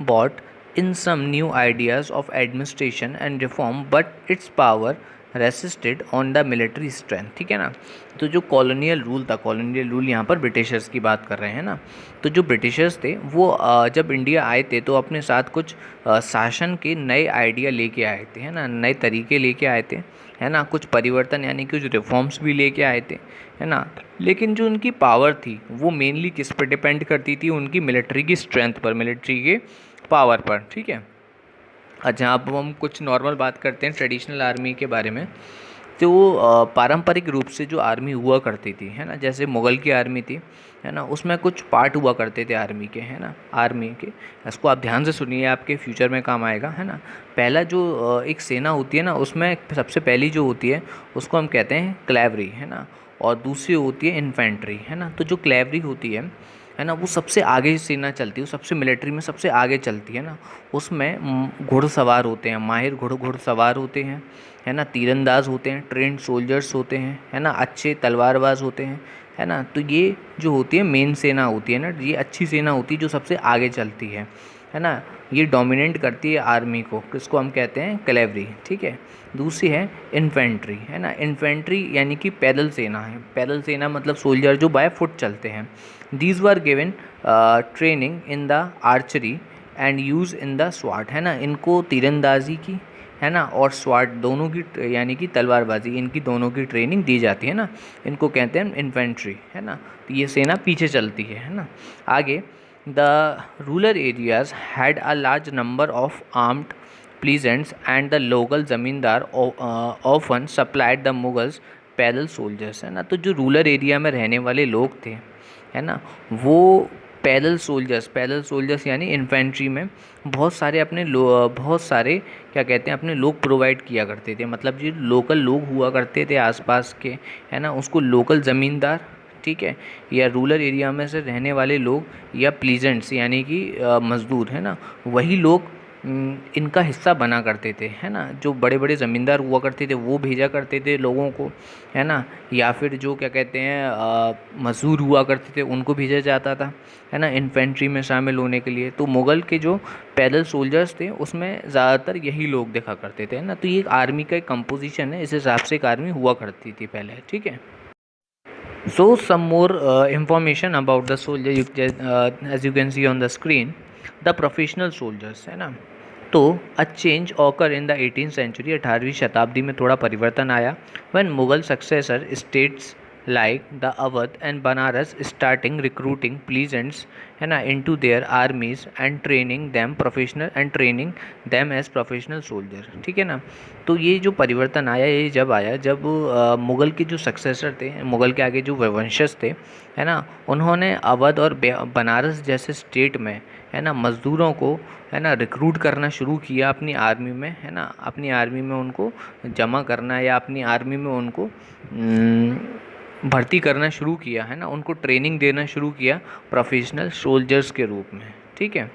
brought in some new ideas of administration and reform, but its power resisted on the military strength. ठीक है ना, तो जो कॉलोनियल रूल था, कॉलोनियल रूल यहाँ पर ब्रिटिशर्स की बात कर रहे हैं ना, तो जो ब्रिटिशर्स थे वो जब इंडिया आए थे तो अपने साथ कुछ शासन के नए आइडिया लेके आए थे, है ना, नए तरीके लेके आए थे, है ना, कुछ परिवर्तन यानी कुछ रिफॉर्म्स भी लेके आए थे, है ना। लेकिन जो उनकी पावर थी वो मेनली किस पर डिपेंड करती थी, उनकी मिलिट्री की स्ट्रेंथ पर, मिलिट्री के पावर पर। ठीक है, अच्छा अब हम कुछ नॉर्मल बात करते हैं ट्रेडिशनल आर्मी के बारे में। तो पारंपरिक रूप से जो आर्मी हुआ करती थी, है ना, जैसे मुग़ल की आर्मी थी, है ना, उसमें कुछ पार्ट हुआ करते थे आर्मी के, है ना, आर्मी के। इसको आप ध्यान से सुनिए, आपके फ्यूचर में काम आएगा, है ना। पहला जो एक सेना होती है ना, उसमें सबसे पहली जो होती है उसको हम कहते हैं क्लेवरी, है ना, और दूसरी होती है इन्फेंट्री, है ना। तो जो क्लेवरी होती है ना, वो सबसे आगे सेना चलती है, वो सबसे मिलिट्री में सबसे आगे चलती है ना। उसमें घुड़सवार होते हैं, माहिर घुड़सवार होते हैं, है ना, तीरंदाज होते हैं, ट्रेंड सोल्जर्स होते हैं, है ना, अच्छे तलवारबाज होते हैं, है ना। तो ये जो होती है मेन सेना होती है ना, ये अच्छी सेना होती है जो सबसे आगे चलती है ना। ये डोमिनेट करती है आर्मी को, किसको हम कहते हैं कैलेवरी। ठीक है, दूसरी है इन्फेंट्री, है ना। इन्फेंट्री यानी कि पैदल सेना है, पैदल सेना मतलब सोल्जर जो बाय फुट चलते हैं। These were given training in the archery and use in the sword, है ना। इनको तीरंदाजी की, है ना, और स्वाट दोनों की यानी कि तलवारबाजी, इनकी दोनों की ट्रेनिंग दी जाती है ना। इनको कहते हैं इन्फेंट्री, है ना। तो ये सेना पीछे चलती है ना। आगे, the rural areas had a large number of armed peasants and the local zamindar often supplied the Mughals paidal soldiers, है ना। तो जो रूरल एरिया में रहने वाले लोग थे, है ना, वो पैदल सोल्जर्स यानी इन्फेंट्री में बहुत सारे बहुत सारे क्या कहते हैं अपने लोग प्रोवाइड किया करते थे। मतलब जो लोकल लोग हुआ करते थे आसपास के, है ना, उसको लोकल ज़मींदार, ठीक है, या रूरल एरिया में से रहने वाले लोग या प्लीजेंट्स यानी कि मज़दूर, है ना, वही लोग इनका हिस्सा बना करते थे, है ना। जो बड़े बड़े ज़मींदार हुआ करते थे वो भेजा करते थे लोगों को, है ना, या फिर जो क्या कहते हैं मज़दूर हुआ करते थे उनको भेजा जाता था, है ना, इन्फेंट्री में शामिल होने के लिए। तो मुग़ल के जो पैदल सोल्जर्स थे उसमें ज़्यादातर यही लोग देखा करते थे, है ना। तो ये एक आर्मी का एक कंपोजिशन है, इस हिसाब से एक आर्मी हुआ करती थी पहले। ठीक है, so some more information about the soldier, as you can see on the screen, the professional soldiers, है ना। तो a change occur in the 18th century, 18वीं शताब्दी में थोड़ा परिवर्तन आया, when Mughal successor states like the Awadh and Banaras starting recruiting peasants, है ना, into their armies and training them as professional soldier. ठीक है ना। तो ये जो परिवर्तन आया ये जब आया जब मुग़ल के जो सक्सेसर थे, मुग़ल के आगे जो वंशज थे, है ना, उन्होंने अवध और बनारस जैसे स्टेट में, है ना, मज़दूरों को, है ना, रिक्रूट करना शुरू किया अपनी आर्मी में, है ना, अपनी आर्मी में उनको जमा करना या अपनी आर्मी में उनको भर्ती करना शुरू किया, है ना, उनको ट्रेनिंग देना शुरू किया प्रोफेशनल सोल्जर्स के रूप में। ठीक है,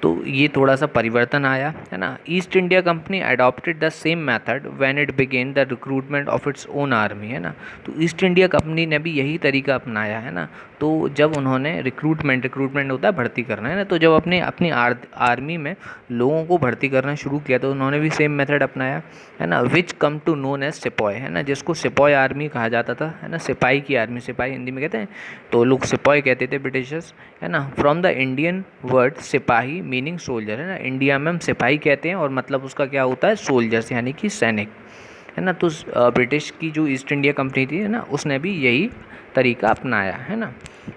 तो ये थोड़ा सा परिवर्तन आया, है ना। East India company adopted the same method when it began the recruitment of its own army, है ना। तो ईस्ट इंडिया कंपनी ने भी यही तरीका अपनाया, है ना। तो जब उन्होंने रिक्रूटमेंट होता है भर्ती करना, है ना, तो जब अपनी आर्मी में लोगों को भर्ती करना शुरू किया तो उन्होंने भी सेम मेथड अपनाया, है ना, which come to known as sepoy, है ना, जिसको सिपॉय आर्मी कहा जाता था, है ना, सिपाही की आर्मी, सिपाही हिंदी में कहते हैं, तो लोग सिपॉय कहते थे ब्रिटिशर्स, है ना। फ्रॉम द इंडियन वर्ड सिपाही मीनिंग सोल्जर, है ना, इंडिया में हम सिपाही कहते हैं और मतलब उसका क्या होता है सोल्जर्स यानी कि सैनिक, है ना। तो ब्रिटिश की जो ईस्ट इंडिया कंपनी थी, है ना, उसने भी यही तरीका अपनाया, है ना।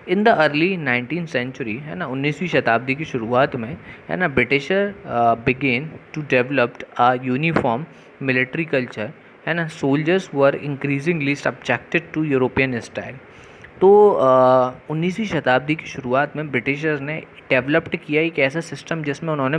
In the early 19th century, है ना, 19वीं शताब्दी की शुरुआत में, है ना, britisher began to developed a uniform military culture, है ना। Soldiers were increasingly subjected to European style. तो 19वीं शताब्दी की शुरुआत में ब्रिटिशर्स ने डेवलप्ड किया एक ऐसा सिस्टम जिसमें उन्होंने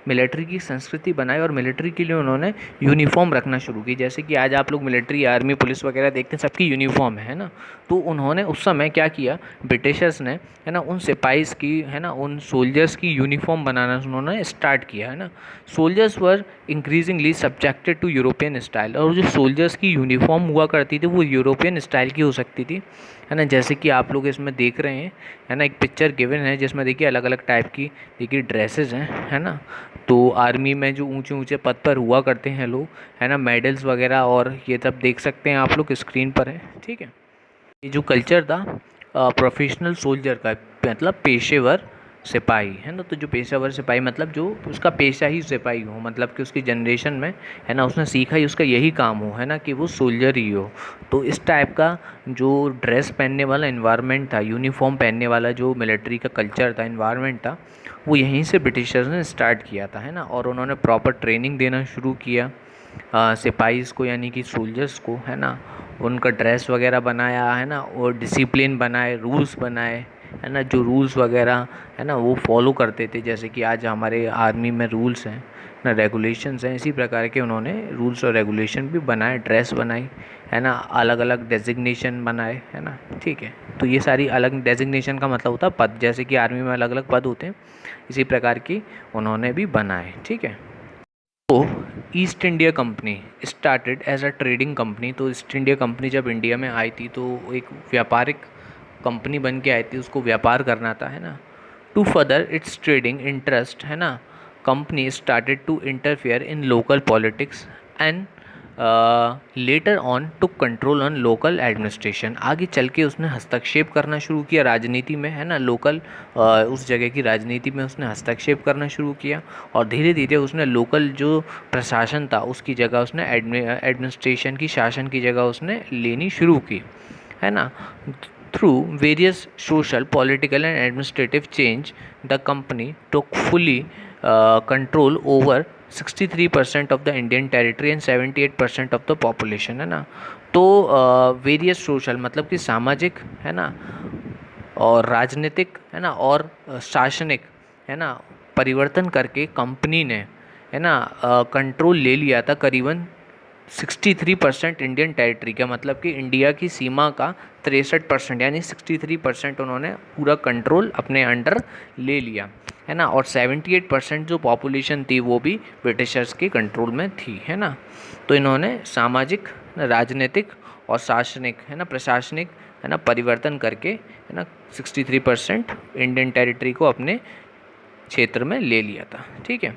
मिलिट्री की संस्कृति बनाई और मिलिट्री के लिए उन्होंने यूनिफॉर्म रखना शुरू की। जैसे कि आज आप लोग मिलिट्री, आर्मी, पुलिस वगैरह देखते हैं, सबकी यूनिफॉर्म है ना। तो उन्होंने उस समय क्या किया, ब्रिटिशर्स ने, है ना, उन सिपाहीस की, है ना, उन सोल्जर्स की यूनिफॉर्म बनाना उन्होंने स्टार्ट किया, है ना। Soldiers were increasingly subjected to European style, और जो सोल्जर्स की यूनिफॉर्म हुआ करती थी वो यूरोपियन स्टाइल की हो सकती थी, है ना। जैसे कि आप लोग इसमें देख रहे हैं, है ना, एक पिक्चर गिवन है जिसमें देखिए अलग अलग टाइप की देखिए ड्रेसेस हैं, है ना। तो आर्मी में जो ऊंचे ऊंचे पद पर हुआ करते हैं लोग, है ना, मेडल्स वगैरह और ये सब देख सकते हैं आप लोग, स्क्रीन पर है, ठीक है। ये जो कल्चर था प्रोफेशनल सोल्जर का, मतलब पेशेवर सिपाही, है ना। तो जो पेशेवर सिपाही मतलब जो उसका पेशा ही सिपाही हो, मतलब कि उसकी जनरेशन में, है ना, उसने सीखा ही उसका यही काम हो, है ना, कि वो सोल्जर ही हो। तो इस टाइप का जो ड्रेस पहनने वाला इन्वायरमेंट था, यूनिफॉर्म पहनने वाला जो मिलिट्री का कल्चर था, इन्वायरमेंट था, वो यहीं से ब्रिटिशर्स ने स्टार्ट किया था, है ना। और उन्होंने प्रॉपर ट्रेनिंग देना शुरू किया सिपाहीज़ को, यानी कि सोल्जर्स को, है ना। उनका ड्रेस वगैरह बनाया, है ना, और डिसिप्लिन बनाए, रूल्स बनाए, है ना। जो रूल्स वगैरह, है ना, वो फॉलो करते थे। जैसे कि आज हमारे आर्मी में रूल्स हैं ना, रेगुलेशंस हैं, इसी प्रकार के उन्होंने रूल्स और रेगुलेशन भी बनाए, ड्रेस बनाई, है ना, अलग अलग डेजिग्नेशन बनाए, है ना, ठीक है। तो ये सारी अलग डेजिग्नेशन का मतलब होता है पद, जैसे कि आर्मी में अलग अलग पद होते हैं, इसी प्रकार की उन्होंने भी बनाए, ठीक है। तो East India company started as a trading company. तो ईस्ट इंडिया कंपनी जब इंडिया में आई थी तो एक व्यापारिक कंपनी बन के आई थी, उसको व्यापार करना था, है ना। To further its trading interest, है ना, company started to interfere in local politics and later on to control on local administration. आगे चल के उसने हस्तक्षेप करना शुरू किया राजनीति में, है ना, लोकल उस जगह की राजनीति में उसने हस्तक्षेप करना शुरू किया, और धीरे धीरे उसने लोकल जो प्रशासन था उसकी जगह उसने एडमिनिस्ट्रेशन की, शासन की जगह उसने लेनी शुरू की, है ना। Through various social, political and administrative change the company took fully control over 63% of the Indian territory and 78% of the population, है ना। तो वेरियस सोशल मतलब कि सामाजिक, है ना, और राजनीतिक, है ना, और शासनिक, है ना, परिवर्तन करके कंपनी ने, है ना, कंट्रोल ले लिया था करीबन 63% इंडियन टेरिटरी का, मतलब कि इंडिया की सीमा का 63%, यानी 63% उन्होंने पूरा कंट्रोल अपने अंडर ले लिया, है ना। और 78% जो पॉपुलेशन थी वो भी ब्रिटिशर्स के कंट्रोल में थी, है ना। तो इन्होंने सामाजिक, राजनीतिक और शासनिक, है ना, प्रशासनिक, है ना, परिवर्तन करके, है ना, 63% इंडियन टेरिटरी को अपने क्षेत्र में ले लिया था, ठीक है।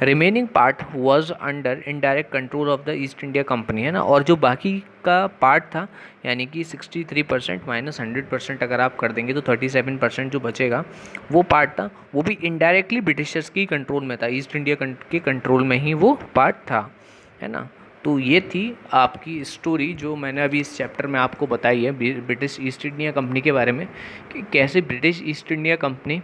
Remaining part was under indirect control of the east India company, है ना। और जो बाकी का पार्ट था, यानी कि 63% माइनस 100% अगर आप कर देंगे तो 37% जो बचेगा वो पार्ट था, वो भी इनडायरेक्टली ब्रिटिशर्स की कंट्रोल में था, ईस्ट इंडिया के कंट्रोल में ही वो पार्ट था, है ना। तो ये थी आपकी स्टोरी जो मैंने अभी इस चैप्टर में आपको बताई है ब्रिटिश ईस्ट इंडिया कंपनी के बारे में, कि कैसे British East India company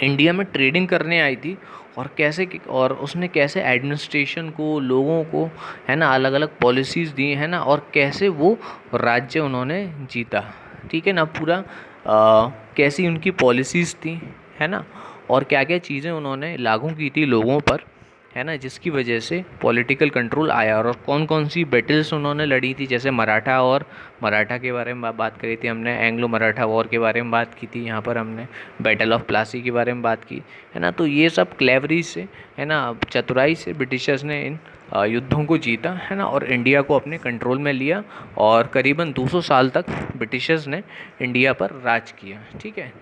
India में ट्रेडिंग करने आई थी, और उसने कैसे एडमिनिस्ट्रेशन को, लोगों को, है ना, अलग अलग पॉलिसीज़ दी, है ना, और कैसे वो राज्य उन्होंने जीता, ठीक है ना। पूरा कैसी उनकी पॉलिसीज़ थी, है ना, और क्या क्या चीज़ें उन्होंने लागू की थी लोगों पर, है ना, जिसकी वजह से पॉलिटिकल कंट्रोल आया। और कौन कौन सी बैटल्स उन्होंने लड़ी थी, जैसे मराठा के बारे में बात करी थी हमने, एंग्लो मराठा वॉर के बारे में बात की थी, यहाँ पर हमने बैटल ऑफ प्लासी के बारे में बात की, है ना। तो ये सब क्लेवरी से, है ना, चतुराई से ब्रिटिशर्स ने इन युद्धों को जीता, है ना, और इंडिया को अपने कंट्रोल में लिया, और करीबन 200 साल तक ब्रिटिशर्स ने इंडिया पर राज किया, ठीक है।